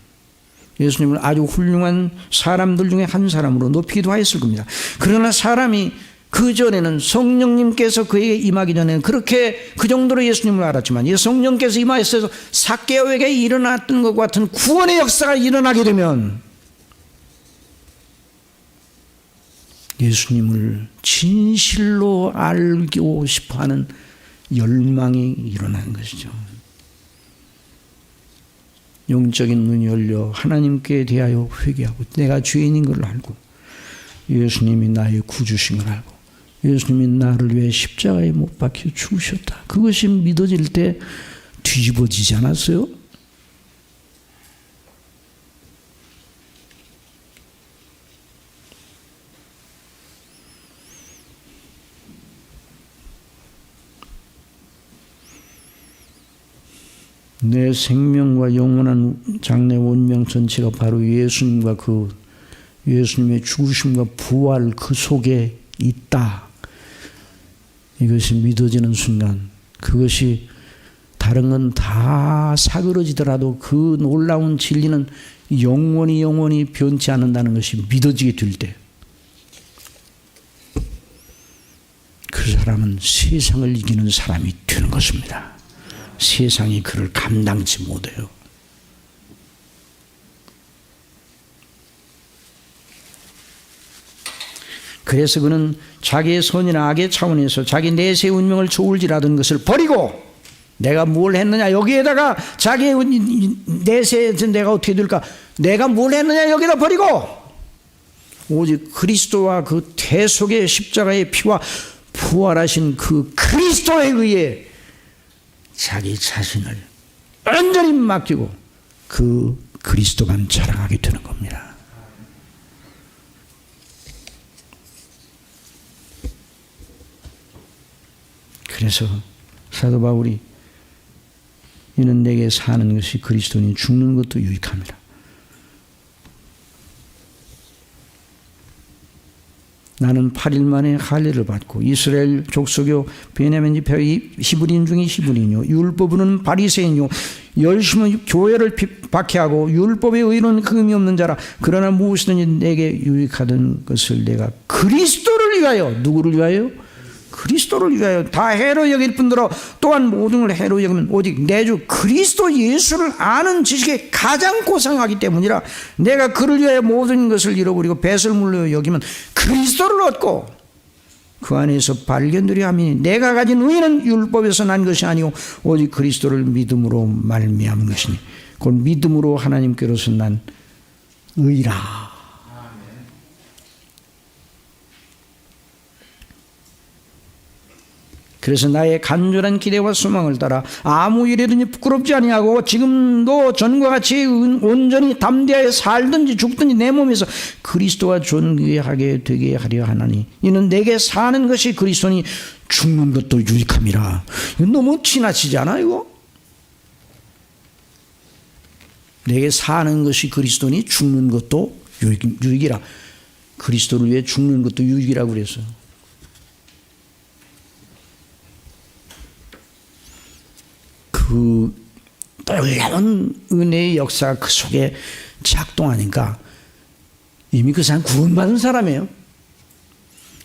예수님을 아주 훌륭한 사람들 중에 한 사람으로 높이기도 하였을 겁니다. 그러나 사람이 그 전에는 성령님께서 그에게 임하기 전에는 그렇게 그 정도로 예수님을 알았지만, 성령께서 임하셔서 삭개오에게 일어났던 것 같은 구원의 역사가 일어나게 되면 예수님을 진실로 알고 싶어하는 열망이 일어나는 것이죠. 영적인 눈이 열려 하나님께 대하여 회개하고 내가 죄인인 걸 알고 예수님이 나의 구주신 걸 알고 예수님이 나를 위해 십자가에 못 박혀 죽으셨다. 그것이 믿어질 때 뒤집어지지 않았어요? 내 생명과 영원한 장래 운명 전체가 바로 예수님과 그 예수님의 죽으심과 부활 그 속에 있다. 이것이 믿어지는 순간, 그것이 다른 건 다 사그러지더라도 그 놀라운 진리는 영원히 변치 않는다는 것이 믿어지게 될 때, 그 사람은 세상을 이기는 사람이 되는 것입니다. 세상이 그를 감당치 못해요. 그래서 그는 자기의 선이나 악의 차원에서 자기 내세의 운명을 저울질하던 것을 버리고, 내가 뭘 했느냐 여기에다가 자기의 내세에서 내가 어떻게 될까, 내가 뭘 했느냐 여기다 버리고 오직 그리스도와 그 대속의 십자가의 피와 부활하신 그 그리스도에 의해 자기 자신을 완전히 맡기고 그 그리스도만 자랑하게 되는 겁니다. 그래서 사도 바울이 이는 내게 사는 것이 그리스도니 죽는 것도 유익함이라. 나는 8일 만에 할례를 받고 이스라엘 족속요 베냐민 지파의 히브리인 중에 히브리인요 율법은 바리새인요 열심히 교회를 박해하고 율법의 의로는 흠이 없는 자라. 그러나 무엇이든지 내게 유익하던 것을 내가 그리스도를 위하여, 누구를 위하여? 그리스도를 위하여 다 해로 여길 뿐더러 또한 모든 걸 해로 여기면 오직 내 주 그리스도 예수를 아는 지식에 가장 고상하기 때문이라. 내가 그를 위하여 모든 것을 잃어버리고 배설물로 여기면 그리스도를 얻고 그 안에서 발견되려 함이니 내가 가진 의는 율법에서 난 것이 아니오 오직 그리스도를 믿음으로 말미암은 것이니 곧 믿음으로 하나님께로서 난 의라. 그래서 나의 간절한 기대와 소망을 따라 아무 일에든지 부끄럽지 아니하고 지금도 전과 같이 온전히 담대하여 살든지 죽든지 내 몸에서 그리스도와 존귀하게 되게 하려 하나니 이는 내게 사는 것이 그리스도니 죽는 것도 유익함이라. 이거 너무 지나치지 않아 이거? 내게 사는 것이 그리스도니 죽는 것도 유익이라. 그리스도를 위해 죽는 것도 유익이라고 그랬어요. 그 놀라운 은혜의 역사가 그 속에 작동하니까 이미 그 사람 구원받은 사람이에요.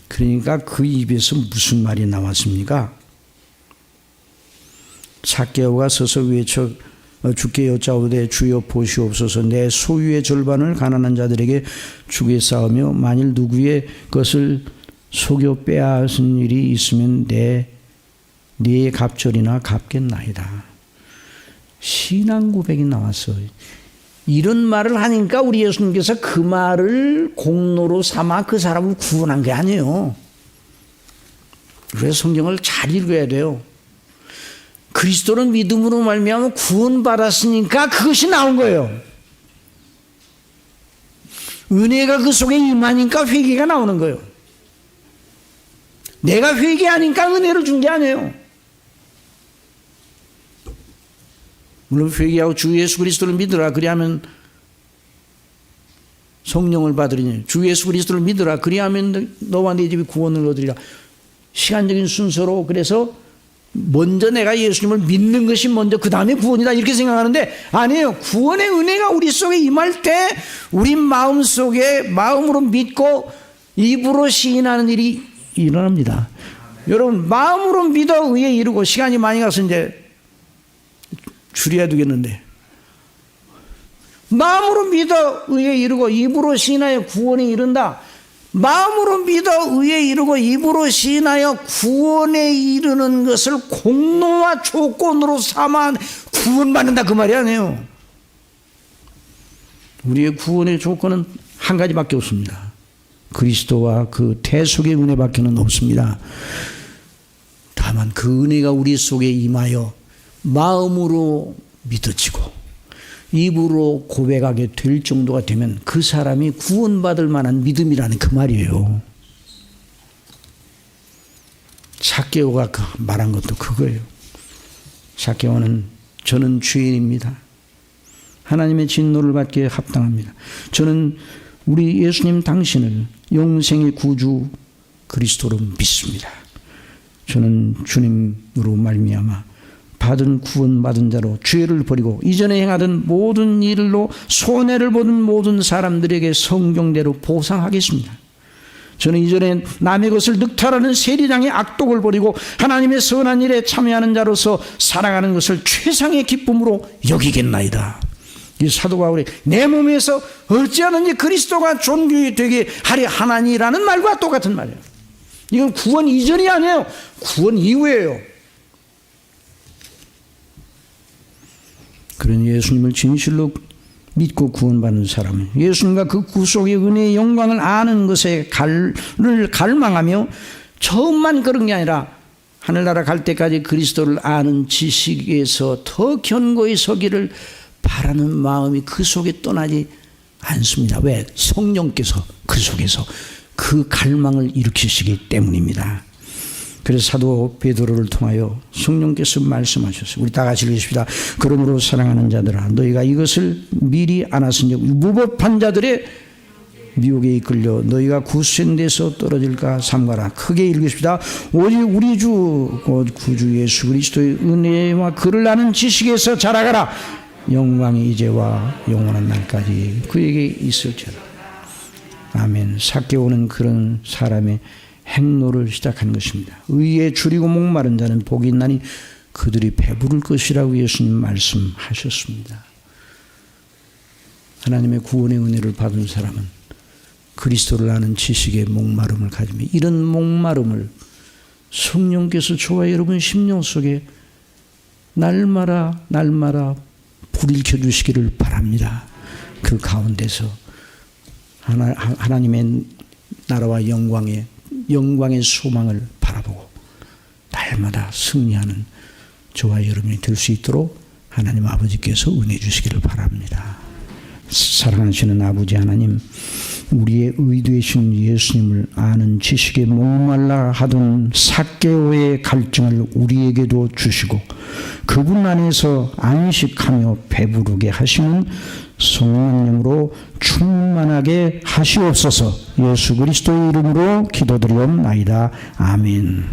그러니까 그 입에서 무슨 말이 나왔습니까? zac개오가 서서 외쳐 주께 여짜오되 주여 보시옵소서 내 소유의 절반을 가난한 자들에게 주겠사오며 만일 누구의 것을 속여 빼앗은 일이 있으면 네 갑절이나 갚겠나이다. 신앙 고백이 나왔어요. 이런 말을 하니까 우리 예수님께서 그 말을 공로로 삼아 그 사람을 구원한 게 아니에요. 그래서 성경을 잘 읽어야 돼요. 그리스도는 믿음으로 말미암아 구원받았으니까 그것이 나온 거예요. 은혜가 그 속에 임하니까 회개가 나오는 거예요. 내가 회개하니까 은혜를 준 게 아니에요. 물론 회개하고 주 예수 그리스도를 믿으라 그리하면 성령을 받으리니 주 예수 그리스도를 믿으라 그리하면 너와 네 집이 구원을 얻으리라. 시간적인 순서로 그래서 먼저 내가 예수님을 믿는 것이 먼저 그 다음에 구원이다 이렇게 생각하는데 아니에요. 구원의 은혜가 우리 속에 임할 때 우리 마음속에 마음으로 믿고 입으로 시인하는 일이 일어납니다. 여러분 마음으로 믿어 의에 이르고 시간이 많이 가서 이제 줄여야 되겠는데 마음으로 믿어 의에 이르고 입으로 시인하여 구원에 이른다. 마음으로 믿어 의에 이르고 입으로 시인하여 구원에 이르는 것을 공로와 조건으로 삼아 구원받는다 그 말이 아니에요. 우리의 구원의 조건은 한 가지밖에 없습니다. 그리스도와 그 대속의 은혜밖에는 없습니다. 다만 그 은혜가 우리 속에 임하여 마음으로 믿어지고 입으로 고백하게 될 정도가 되면 그 사람이 구원받을 만한 믿음이라는 그 말이에요. zac개오가 말한 것도 그거예요. zac개오는 저는 죄인입니다. 하나님의 진노를 받기에 합당합니다. 저는 우리 예수님 당신을 영생의 구주 그리스도로 믿습니다. 저는 주님으로 말미암아 받은 구원받은 자로 죄를 버리고 이전에 행하던 모든 일로 손해를 보는 모든 사람들에게 성경대로 보상하겠습니다. 저는 이전에 남의 것을 늑탈하는 세리장의 악독을 버리고 하나님의 선한 일에 참여하는 자로서 살아가는 것을 최상의 기쁨으로 여기겠나이다. 이 사도 바울이 내 몸에서 어찌하든지 그리스도가 존귀되게 하려 하나니라는 말과 똑같은 말이에요. 이건 구원 이전이 아니에요. 구원 이후예요. 그런 예수님을 진실로 믿고 구원받는 사람은 예수님과 그 구속의 은혜의 영광을 아는 것에 갈망하며 처음만 그런 게 아니라 하늘나라 갈 때까지 그리스도를 아는 지식에서 더 견고히 서기를 바라는 마음이 그 속에 떠나지 않습니다. 왜? 성령께서 그 속에서 그 갈망을 일으키시기 때문입니다. 그래서 사도 베드로를 통하여 성령께서 말씀하셨어요. 우리 다 같이 읽으십시다. 그러므로 사랑하는 자들아 너희가 이것을 미리 알았으니 무법한 자들의 미혹에 이끌려 너희가 굳센 데서 떨어질까 삼가라. 크게 읽으십시다. 오직 우리 주 곧 구주 예수 그리스도의 은혜와 그를 아는 지식에서 자라가라. 영광이 이제와 영원한 날까지 그에게 있을지어다. 아멘. zac개오는 그런 사람의 행로를 시작한 것입니다. 의에 줄이고 목마른 자는 복이 있나니 그들이 배부를 것이라고 예수님 말씀하셨습니다. 하나님의 구원의 은혜를 받은 사람은 그리스도를 아는 지식의 목마름을 가지며 이런 목마름을 성령께서 저와 여러분 심령 속에 날마다 불일켜 주시기를 바랍니다. 그 가운데서 하나님의 나라와 영광의 소망을 바라보고 날마다 승리하는 저와 여러분이 될 수 있도록 하나님 아버지께서 은혜 주시기를 바랍니다. 사랑하시는 아버지 하나님, 우리의 의되신 예수님을 아는 지식에 목말라 하던 삭개오의 갈증을 우리에게도 주시고 그분 안에서 안식하며 배부르게 하시는 성령님으로 충만하게 하시옵소서. 예수 그리스도의 이름으로 기도드리옵나이다. 아멘.